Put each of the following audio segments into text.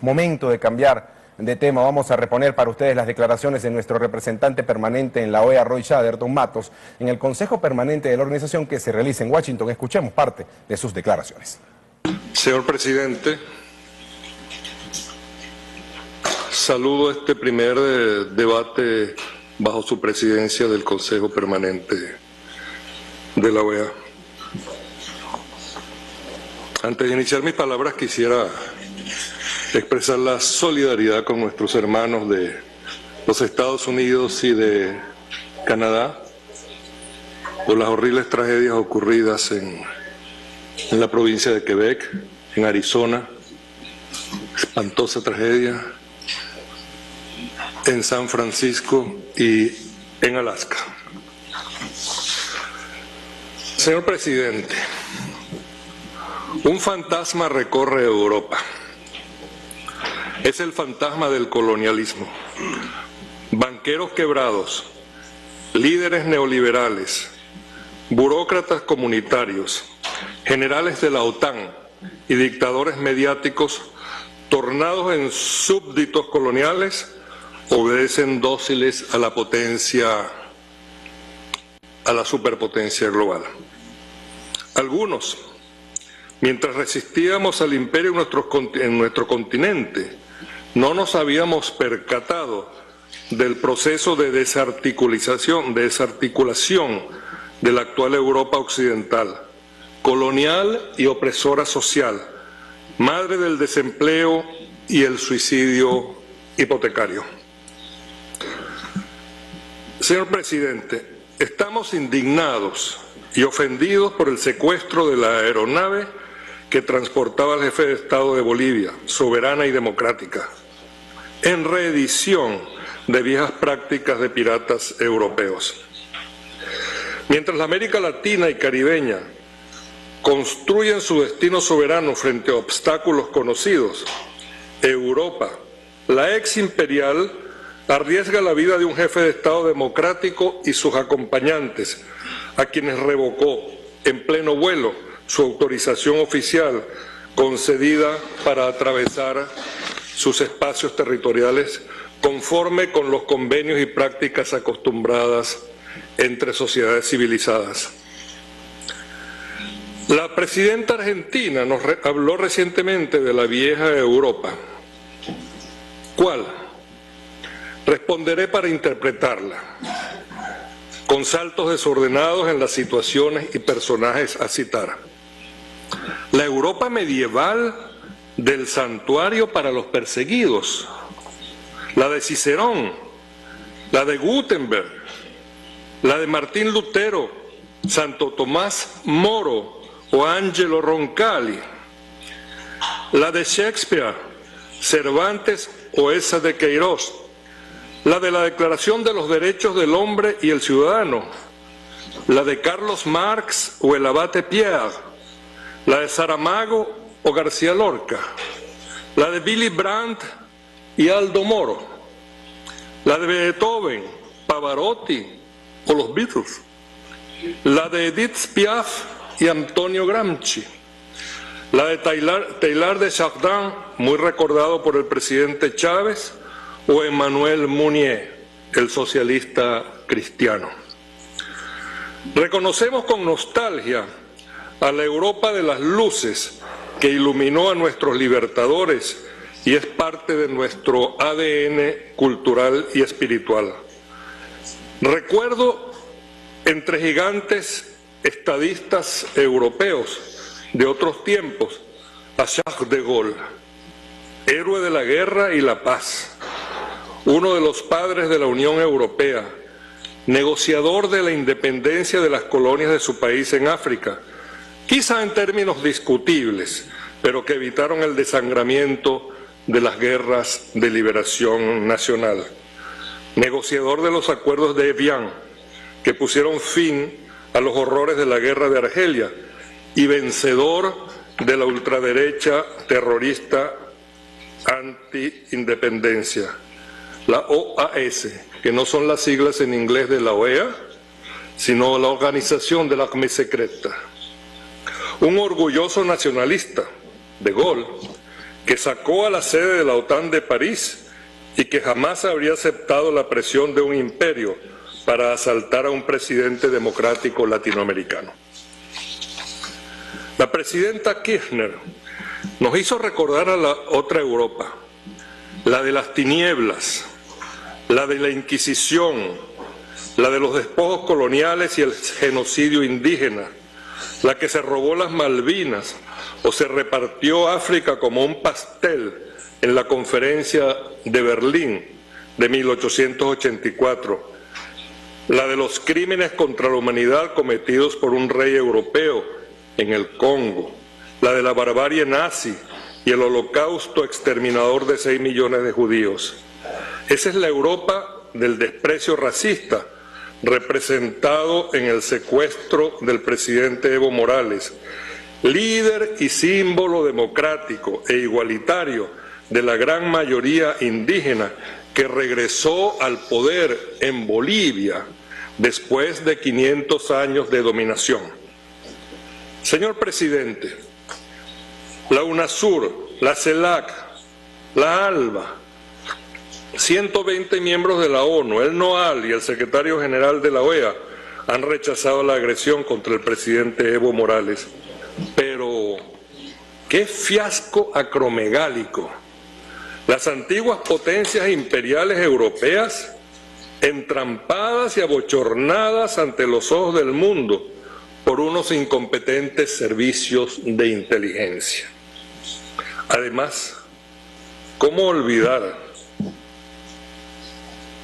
Momento de cambiar de tema. Vamos a reponer para ustedes las declaraciones de nuestro representante permanente en la OEA, Roy Chatterton Matos, en el Consejo Permanente de la organización que se realiza en Washington. Escuchemos parte de sus declaraciones. Señor presidente, saludo este primer debate bajo su presidencia del Consejo Permanente de la OEA. Antes de iniciar mis palabras quisiera expresar la solidaridad con nuestros hermanos de los Estados Unidos y de Canadá por las horribles tragedias ocurridas en la provincia de Quebec, en Arizona, espantosa tragedia, en San Francisco y en Alaska. Señor presidente, un fantasma recorre Europa. Es el fantasma del colonialismo. Banqueros quebrados, líderes neoliberales, burócratas comunitarios, generales de la OTAN y dictadores mediáticos tornados en súbditos coloniales obedecen dóciles a la superpotencia global. Algunos, mientras resistíamos al imperio en nuestro continente, no nos habíamos percatado del proceso de desarticulación de la actual Europa occidental, colonial y opresora social, madre del desempleo y el suicidio hipotecario. Señor presidente, estamos indignados y ofendidos por el secuestro de la aeronave que transportaba al jefe de Estado de Bolivia, soberana y democrática, en reedición de viejas prácticas de piratas europeos. Mientras la América Latina y Caribeña construyen su destino soberano frente a obstáculos conocidos, Europa, la ex imperial, arriesga la vida de un jefe de Estado democrático y sus acompañantes, a quienes revocó en pleno vuelo su autorización oficial concedida para atravesar sus espacios territoriales conforme con los convenios y prácticas acostumbradas entre sociedades civilizadas. La presidenta argentina nos habló recientemente de la vieja Europa. ¿Cuál? Responderé para interpretarla, con saltos desordenados en las situaciones y personajes a citar. La Europa medieval del santuario para los perseguidos, la de Cicerón, la de Gutenberg, la de Martín Lutero, Santo Tomás Moro o Angelo Roncalli, la de Shakespeare, Cervantes o esa de Queiroz, la de la Declaración de los Derechos del Hombre y el Ciudadano, la de Carlos Marx o el abate Pierre, la de Saramago o García Lorca, la de Willy Brandt y Aldo Moro, la de Beethoven, Pavarotti o los Beatles, la de Edith Piaf y Antonio Gramsci, la de Teilhard de Chardin, muy recordado por el presidente Chávez, o Emmanuel Mounier, el socialista cristiano. Reconocemos con nostalgia a la Europa de las luces que iluminó a nuestros libertadores y es parte de nuestro ADN cultural y espiritual. Recuerdo entre gigantes estadistas europeos de otros tiempos a Charles de Gaulle, héroe de la guerra y la paz, uno de los padres de la Unión Europea, negociador de la independencia de las colonias de su país en África, quizá en términos discutibles, pero que evitaron el desangramiento de las guerras de liberación nacional, negociador de los acuerdos de Evian, que pusieron fin a los horrores de la guerra de Argelia, y vencedor de la ultraderecha terrorista anti-independencia, la OAS, que no son las siglas en inglés de la OEA, sino la Organización de l'Armée Secrète. Un orgulloso nacionalista, de Gaulle, que sacó a la sede de la OTAN de París y que jamás habría aceptado la presión de un imperio para asaltar a un presidente democrático latinoamericano. La presidenta Kirchner nos hizo recordar a la otra Europa, la de las tinieblas, la de la Inquisición, la de los despojos coloniales y el genocidio indígena, la que se robó las Malvinas o se repartió África como un pastel en la Conferencia de Berlín de 1884, la de los crímenes contra la humanidad cometidos por un rey europeo en el Congo, la de la barbarie nazi y el holocausto exterminador de 6 millones de judíos. Esa es la Europa del desprecio racista, representado en el secuestro del presidente Evo Morales, líder y símbolo democrático e igualitario de la gran mayoría indígena que regresó al poder en Bolivia después de 500 años de dominación. Señor presidente, la UNASUR, la CELAC, la ALBA, 120 miembros de la ONU, el NOAL y el secretario general de la OEA han rechazado la agresión contra el presidente Evo Morales. Pero, ¡qué fiasco acromegálico! Las antiguas potencias imperiales europeas, entrampadas y abochornadas ante los ojos del mundo por unos incompetentes servicios de inteligencia. Además, ¿cómo olvidar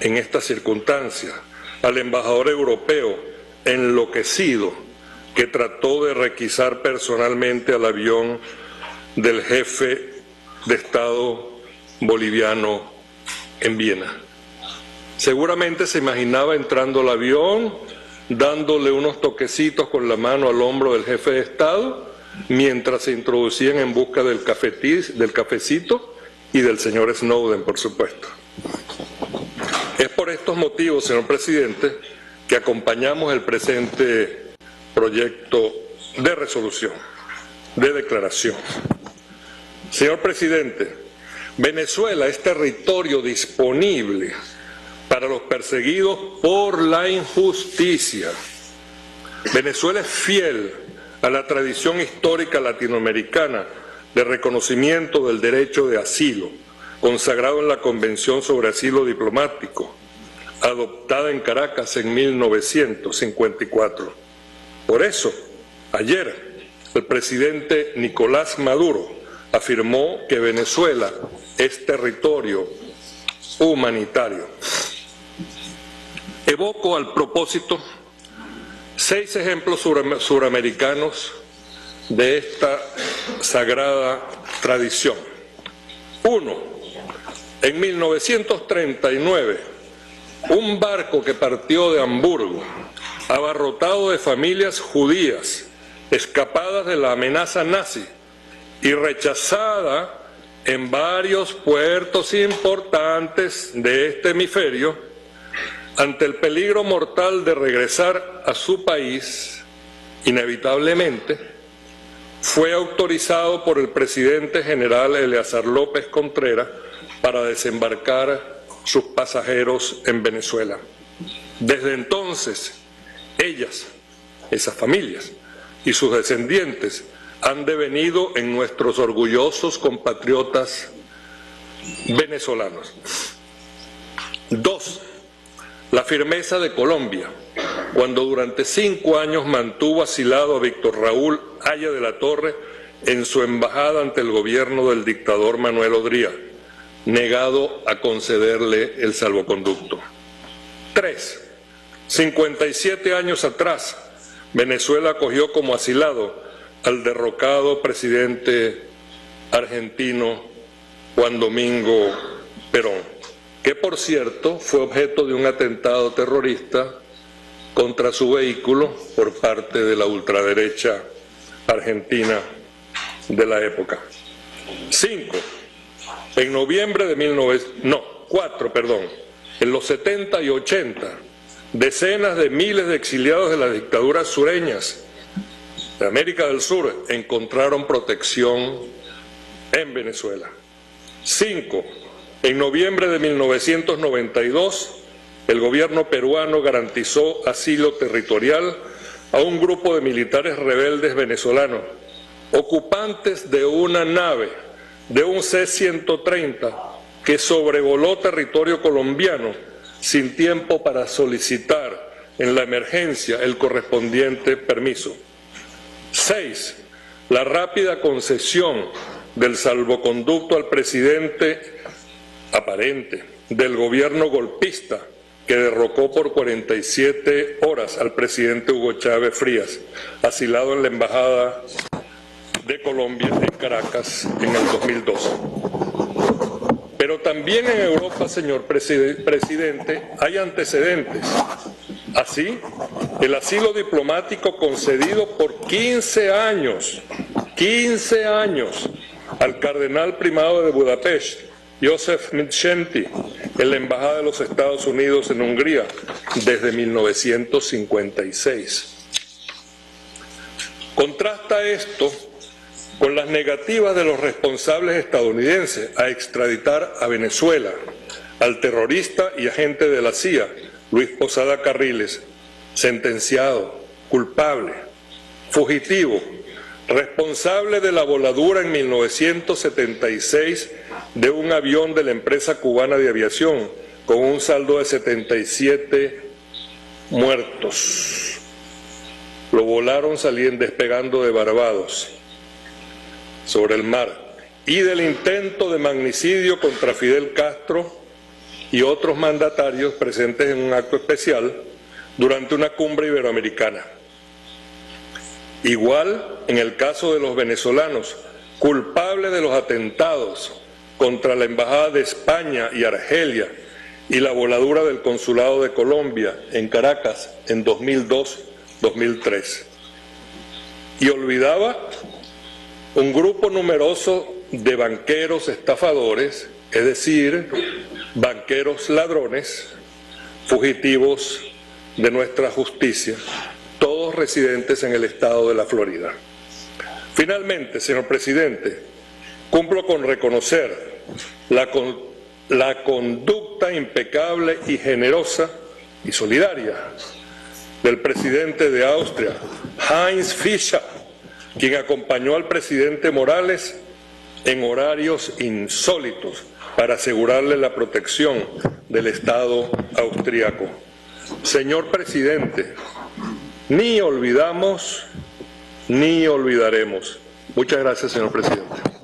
en esta circunstancia al embajador europeo enloquecido que trató de requisar personalmente al avión del jefe de Estado boliviano en Viena? Seguramente se imaginaba entrando al avión, dándole unos toquecitos con la mano al hombro del jefe de Estado, mientras se introducían en busca del cafecito y del señor Snowden, por supuesto. Es por estos motivos, señor presidente, que acompañamos el presente proyecto de resolución, de declaración. Señor presidente, Venezuela es territorio disponible para los perseguidos por la injusticia. Venezuela es fiel a la tradición histórica latinoamericana de reconocimiento del derecho de asilo, consagrado en la Convención sobre Asilo Diplomático, adoptada en Caracas en 1954. Por eso, ayer, el presidente Nicolás Maduro afirmó que Venezuela es territorio humanitario. Evoco al propósito 6 ejemplos suramericanos de esta sagrada tradición. 1. En 1939, un barco que partió de Hamburgo, abarrotado de familias judías, escapadas de la amenaza nazi y rechazada en varios puertos importantes de este hemisferio, ante el peligro mortal de regresar a su país, inevitablemente, fue autorizado por el presidente general Eleazar López Contreras para desembarcar sus pasajeros en Venezuela. Desde entonces, esas familias y sus descendientes han devenido en nuestros orgullosos compatriotas venezolanos. 2. La firmeza de Colombia, cuando durante 5 años mantuvo asilado a Víctor Raúl Haya de la Torre en su embajada ante el gobierno del dictador Manuel Odría, negado a concederle el salvoconducto. 3. 57 años atrás, Venezuela acogió como asilado al derrocado presidente argentino Juan Domingo Perón, que por cierto fue objeto de un atentado terrorista contra su vehículo por parte de la ultraderecha argentina de la época. 5. En noviembre de 4, en los 70 y 80, decenas de miles de exiliados de las dictaduras sureñas de América del Sur encontraron protección en Venezuela. 5. En noviembre de 1992, el gobierno peruano garantizó asilo territorial a un grupo de militares rebeldes venezolanos, ocupantes de una nave, de un C-130, que sobrevoló territorio colombiano sin tiempo para solicitar en la emergencia el correspondiente permiso. 6. La rápida concesión del salvoconducto al presidente aparente del gobierno golpista que derrocó por 47 horas al presidente Hugo Chávez Frías, asilado en la Embajada de Colombia en Caracas en el 2012. Pero también en Europa, señor presidente, hay antecedentes. Así, el asilo diplomático concedido por 15 años al cardenal primado de Budapest, József Mindszenty, en la Embajada de los Estados Unidos en Hungría, desde 1956. Contrasta esto con las negativas de los responsables estadounidenses a extraditar a Venezuela al terrorista y agente de la CIA, Luis Posada Carriles, sentenciado, culpable, fugitivo, responsable de la voladura en 1976 de un avión de la empresa cubana de aviación, con un saldo de 77 muertos. Lo volaron despegando de Barbados, sobre el mar, y del intento de magnicidio contra Fidel Castro y otros mandatarios presentes en un acto especial durante una cumbre iberoamericana. Igual en el caso de los venezolanos, culpables de los atentados contra la Embajada de España y Argelia y la voladura del Consulado de Colombia en Caracas en 2002-2003. Y olvidaba un grupo numeroso de banqueros estafadores, es decir, banqueros ladrones, fugitivos de nuestra justicia, todos residentes en el estado de la Florida. Finalmente, señor presidente, cumplo con reconocer la conducta impecable y generosa y solidaria del presidente de Austria, Heinz Fischer, quien acompañó al presidente Morales en horarios insólitos para asegurarle la protección del Estado austriaco. Señor presidente, ni olvidamos ni olvidaremos. Muchas gracias, señor presidente.